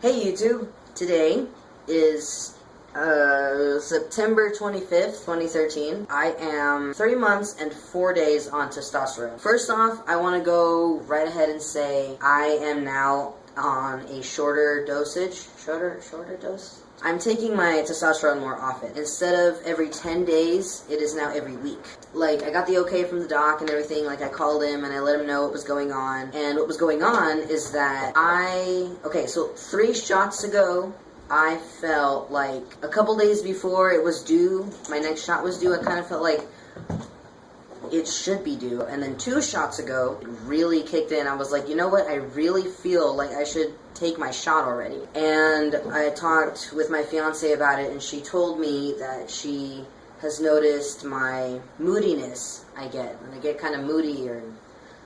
Hey YouTube! Today is September 25th, 2013. I am 3 months and 4 days on testosterone. First off, I want to go right ahead and say I am now on a shorter dosage. Shorter dose? I'm taking my testosterone more often. Instead of every 10 days, it is now every week. Like, I got the okay from the doc and everything. Like, I called him and I let him know what was going on. And what was going on is that so 3 shots ago, I felt like a couple days before it was due, my next shot was due, I kind of felt like it should be due. And then 2 shots ago, it really kicked in. I was like, you know what? I really feel like I should take my shot already. And I talked with my fiance about it, and she told me that she has noticed my moodiness I get. When I get kind of moody or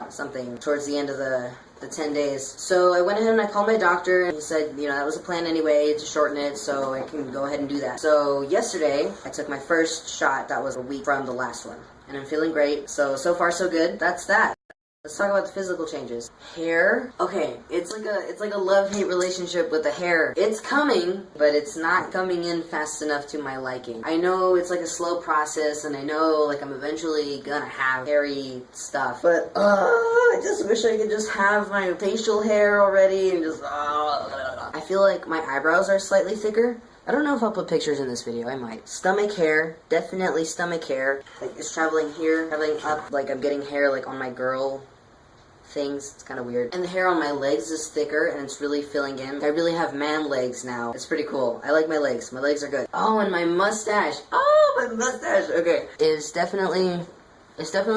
something towards the end of the 10 days. So I went ahead and I called my doctor, and he said, you know, that was a plan anyway, to shorten it, so I can go ahead and do that. So yesterday, I took my first shot. That was a week from the last one. And I'm feeling great. So far so good. That's that. Let's talk about the physical changes. Hair. Okay, it's like a love-hate relationship with the hair. It's coming, but it's not coming in fast enough to my liking. I know it's like a slow process, and I know like I'm eventually gonna have hairy stuff, but I just wish I could just have my facial hair already and just I feel like my eyebrows are slightly thicker. I don't know if I'll put pictures in this video, I might. Stomach hair, definitely stomach hair. Like, it's traveling here, traveling up, like I'm getting hair like on my girl things. It's kind of weird. And the hair on my legs is thicker, and it's really filling in. I really have man legs now. It's pretty cool. I like my legs. My legs are good. Oh, and my mustache. Oh, my mustache. Okay. It's definitely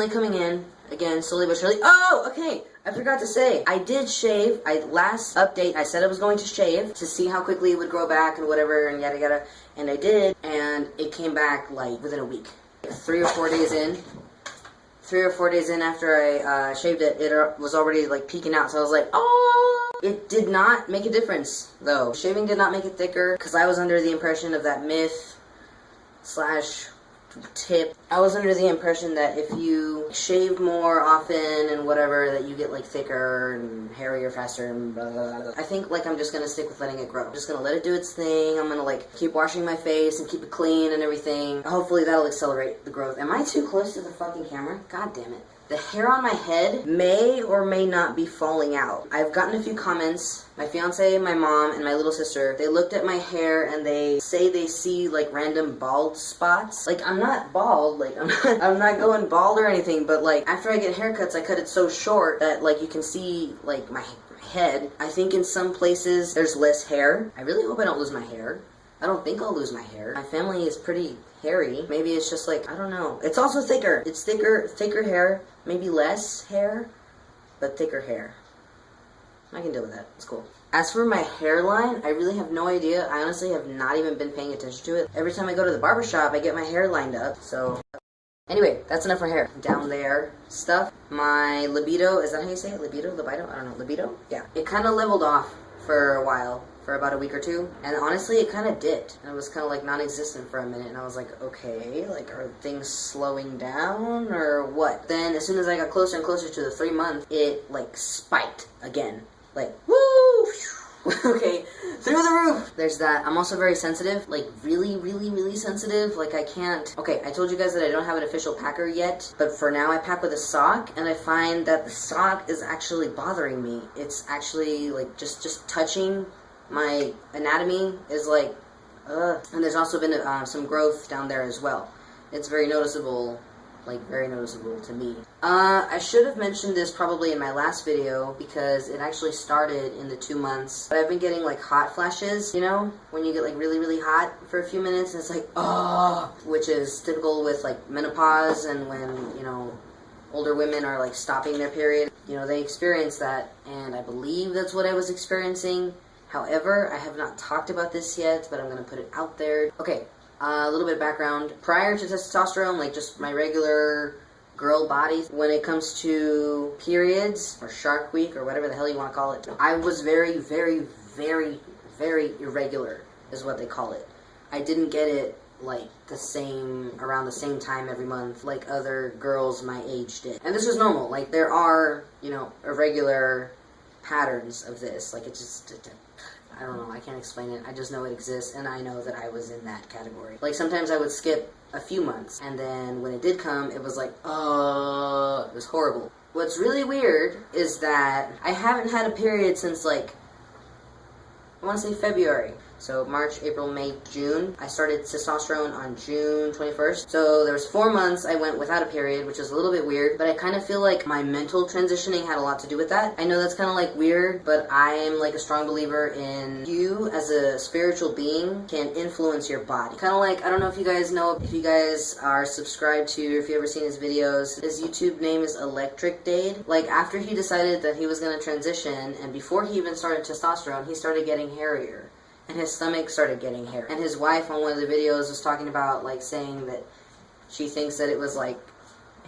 coming in. Again, slowly but surely. Oh, okay. I forgot to say, I did shave. Last update, I said I was going to shave to see how quickly it would grow back and whatever and yada yada. And I did, and it came back like within a week. 3 or 4 days in. 3 or 4 days in after I shaved it, it was already like peeking out. So I was like, oh! It did not make a difference, though. Shaving did not make it thicker, because I was under the impression of that myth / tip. I was under the impression that if you shave more often and whatever, that you get like thicker and hairier faster and blah, blah, blah. I think like I'm just gonna stick with letting it grow. I'm just gonna let it do its thing. I'm gonna like keep washing my face and keep it clean and everything. Hopefully that'll accelerate the growth. Am I too close to the fucking camera? God damn it. The hair on my head may or may not be falling out. I've gotten a few comments. My fiance, my mom, and my little sister, they looked at my hair and they say they see like random bald spots. Like, I'm not bald, like I'm not going bald or anything, but like after I get haircuts, I cut it so short that like you can see like my head. I think in some places there's less hair. I really hope I don't lose my hair. I don't think I'll lose my hair. My family is pretty hairy. Maybe it's just like, I don't know. It's also thicker. It's thicker hair. Maybe less hair, but thicker hair. I can deal with that. It's cool. As for my hairline, I really have no idea. I honestly have not even been paying attention to it. Every time I go to the barbershop, I get my hair lined up, so... Anyway, that's enough for hair. Down there, stuff. My libido, is that how you say it? Libido? Libido? I don't know. Libido? Yeah. It kind of leveled off for a while. For about a week or 2, and honestly it kind of dipped, and it was kind of like non-existent for a minute, and I was like, okay, like are things slowing down or what? Then as soon as I got closer and closer to the 3 month, it like spiked again, like woo. Okay, through the roof. There's that. I'm also very sensitive, like really sensitive. Like I can't. Okay, I told you guys that I don't have an official packer yet, but for now I pack with a sock, and I find that the sock is actually bothering me. It's actually like just touching my anatomy is like, and there's also been some growth down there as well. It's very noticeable, like very noticeable to me. I should have mentioned this probably in my last video because it actually started in the 2 months. But I've been getting like hot flashes, you know, when you get like really hot for a few minutes and it's like, oh, which is typical with like menopause and when, you know, older women are like stopping their period. You know, they experience that, and I believe that's what I was experiencing. However, I have not talked about this yet, but I'm going to put it out there. Okay, a little bit of background. Prior to testosterone, like just my regular girl body, when it comes to periods, or Shark Week, or whatever the hell you want to call it, I was very irregular, is what they call it. I didn't get it like around the same time every month like other girls my age did. And this was normal. Like there are, you know, irregular patterns of this. Like it just, I don't know, I can't explain it. I just know it exists, and I know that I was in that category. Like, sometimes I would skip a few months, and then when it did come, it was like, it was horrible. What's really weird is that I haven't had a period since, like, I want to say February. So March, April, May, June. I started testosterone on June 21st. So there was 4 months I went without a period, which is a little bit weird, but I kind of feel like my mental transitioning had a lot to do with that. I know that's kind of like weird, but I am like a strong believer in you as a spiritual being can influence your body. Kind of like, I don't know if you guys know, if you guys are subscribed to, if you've ever seen his videos, his YouTube name is Electric Dade. Like, after he decided that he was going to transition, and before he even started testosterone, he started getting hairier. And his stomach started getting hairy. And his wife on one of the videos was talking about, like, saying that she thinks that it was, like,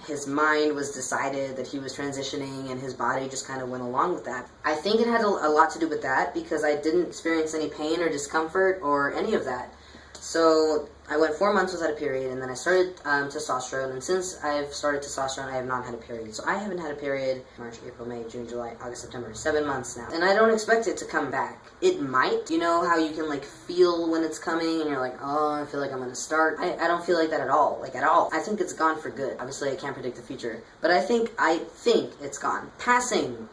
his mind was decided that he was transitioning and his body just kind of went along with that. I think it had a lot to do with that because I didn't experience any pain or discomfort or any of that. So I went 4 months without a period, and then I started testosterone, and since I've started testosterone, I have not had a period. So I haven't had a period March, April, May, June, July, August, September, 7 months now. And I don't expect it to come back. It might. You know how you can, like, feel when it's coming, and you're like, oh, I feel like I'm going to start? I don't feel like that at all. Like, at all. I think it's gone for good. Obviously, I can't predict the future. But I think it's gone. Passing.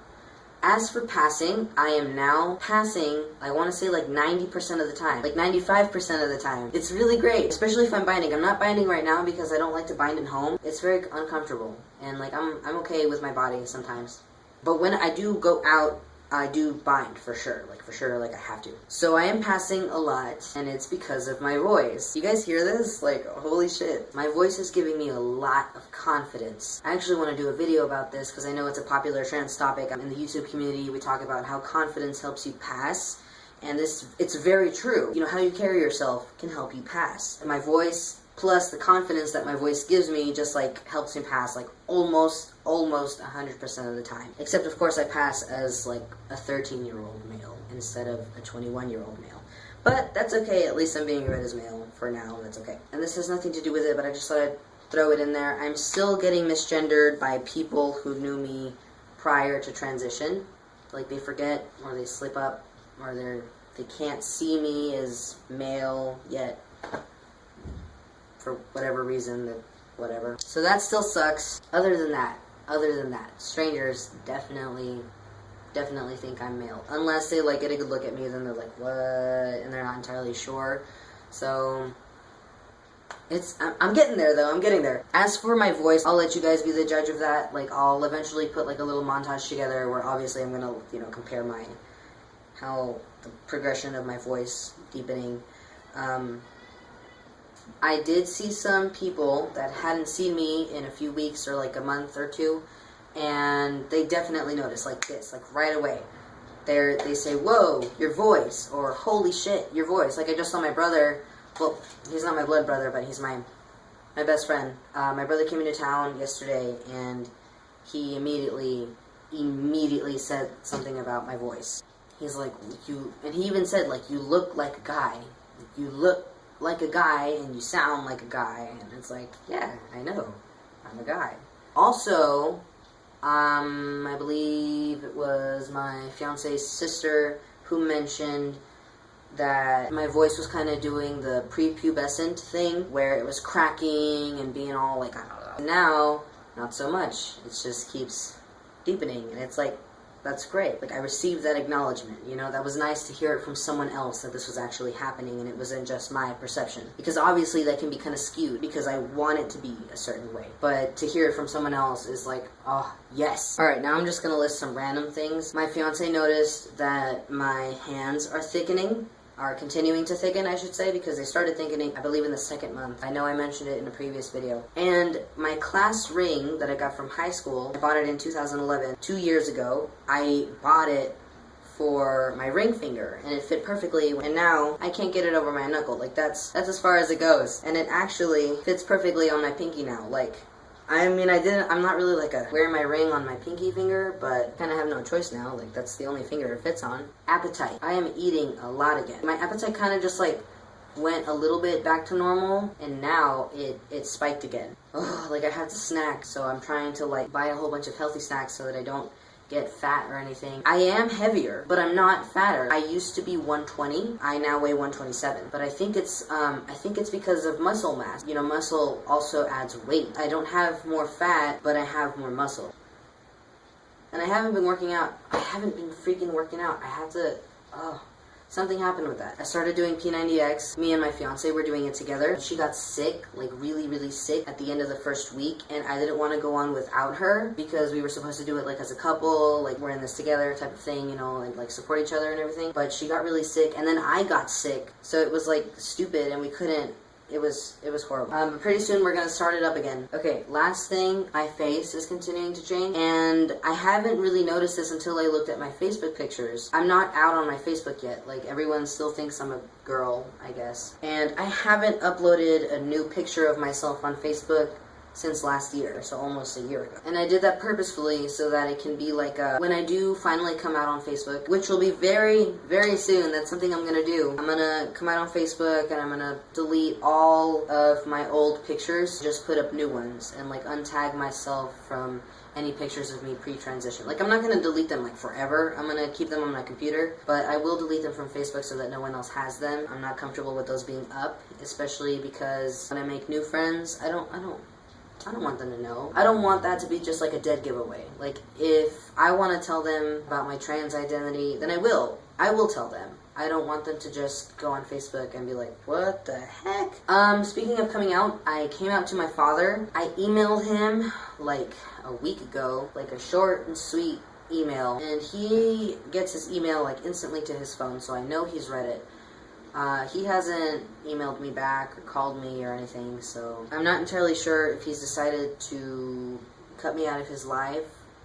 As for passing, I am now passing, I want to say like 90% of the time. Like 95% of the time. It's really great, especially if I'm binding. I'm not binding right now because I don't like to bind at home. It's very uncomfortable. And like I'm okay with my body sometimes. But when I do go out, I do bind for sure. Like I have to. So I am passing a lot, and it's because of my voice. You guys hear this? Like, holy shit. My voice is giving me a lot of confidence. I actually want to do a video about this because I know it's a popular trans topic. In the YouTube community, we talk about how confidence helps you pass, and it's very true. You know, how you carry yourself can help you pass. And my voice, plus the confidence that my voice gives me, just like helps me pass like almost 100% of the time. Except of course I pass as like a 13-year-old male instead of a 21-year-old male. But that's okay, at least I'm being read as male for now, that's okay. And this has nothing to do with it, but I just thought I'd throw it in there. I'm still getting misgendered by people who knew me prior to transition. Like, they forget, or they slip up, or they can't see me as male yet. For whatever reason, whatever. So that still sucks. Other than that, strangers definitely think I'm male. Unless they like get a good look at me, then they're like, what? And they're not entirely sure. So I'm getting there though, I'm getting there. As for my voice, I'll let you guys be the judge of that. Like, I'll eventually put like a little montage together where obviously I'm gonna, you know, compare how the progression of my voice deepening. I did see some people that hadn't seen me in a few weeks or like a month or two, and they definitely noticed like this, like right away. They say, whoa, your voice, or holy shit, your voice. Like, I just saw my brother, well, he's not my blood brother, but he's my best friend. My brother came into town yesterday, and he immediately said something about my voice. He's like, and he even said, like, you look like a guy. You look like a guy, and you sound like a guy. And it's like, yeah, I know. I'm a guy. Also, I believe it was my fiance's sister who mentioned that my voice was kind of doing the prepubescent thing, where it was cracking and being all like, I don't know. Now, not so much. It just keeps deepening, and it's like, that's great. Like, I received that acknowledgement, you know? That was nice to hear it from someone else, that this was actually happening and it wasn't just my perception. Because obviously that can be kind of skewed, because I want it to be a certain way. But to hear it from someone else is like, oh, yes. Alright, now I'm just gonna list some random things. My fiance noticed that my hands are continuing to thicken, I should say, because they started thickening, I believe, in the 2nd month. I know I mentioned it in a previous video. And my class ring that I got from high school, I bought it in 2011, 2 years ago. I bought it for my ring finger, and it fit perfectly, and now I can't get it over my knuckle. Like, that's as far as it goes. And it actually fits perfectly on my pinky now. Like, I mean, I'm not really like wearing my ring on my pinky finger, but kind of have no choice now. Like, that's the only finger it fits on. Appetite. I am eating a lot again. My appetite kind of just like went a little bit back to normal, and now it spiked again. Oh, like I have to snack, so I'm trying to like buy a whole bunch of healthy snacks so that I don't get fat or anything. I am heavier, but I'm not fatter. I used to be 120. I now weigh 127. But I think it's because of muscle mass. You know, muscle also adds weight. I don't have more fat, but I have more muscle. And I haven't been working out. I haven't been freaking working out. I have to, something happened with that. I started doing P90X. Me and my fiance were doing it together. She got sick, like really, really sick at the end of the first week, and I didn't want to go on without her because we were supposed to do it like as a couple, like we're in this together type of thing, you know, and like support each other and everything. But she got really sick, and then I got sick, so it was like stupid, and we couldn't. It was horrible. But pretty soon we're gonna start it up again. Okay, last thing, my face is continuing to change, and I haven't really noticed this until I looked at my Facebook pictures. I'm not out on my Facebook yet. Like, everyone still thinks I'm a girl, I guess. And I haven't uploaded a new picture of myself on Facebook since last year, so almost a year ago. And I did that purposefully so that it can be like when I do finally come out on Facebook, which will be very, very soon. That's something I'm gonna do. I'm gonna come out on Facebook and I'm gonna delete all of my old pictures, just put up new ones, and like untag myself from any pictures of me pre-transition. Like, I'm not gonna delete them like forever. I'm gonna keep them on my computer, but I will delete them from Facebook so that no one else has them. I'm not comfortable with those being up, especially because when I make new friends, I don't want them to know. I don't want that to be just like a dead giveaway. Like, if I want to tell them about my trans identity, then I will. I will tell them. I don't want them to just go on Facebook and be like, what the heck? Speaking of coming out, I came out to my father. I emailed him like a week ago, like a short and sweet email, and he gets his email like instantly to his phone, so I know he's read it. He hasn't emailed me back or called me or anything, so I'm not entirely sure if he's decided to cut me out of his life,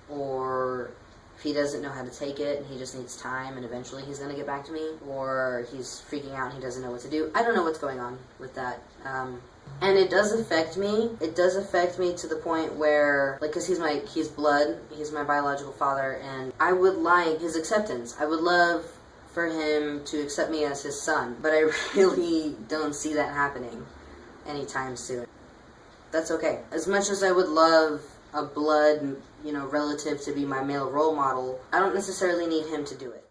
or if he doesn't know how to take it and he just needs time and eventually he's going to get back to me, or he's freaking out and he doesn't know what to do. I don't know what's going on with that. And it does affect me. It does affect me to the point where, like, because he's blood, he's my biological father, and I would like his acceptance. I would love for him to accept me as his son, but I really don't see that happening anytime soon. That's okay. As much as I would love a blood, relative to be my male role model, I don't necessarily need him to do it.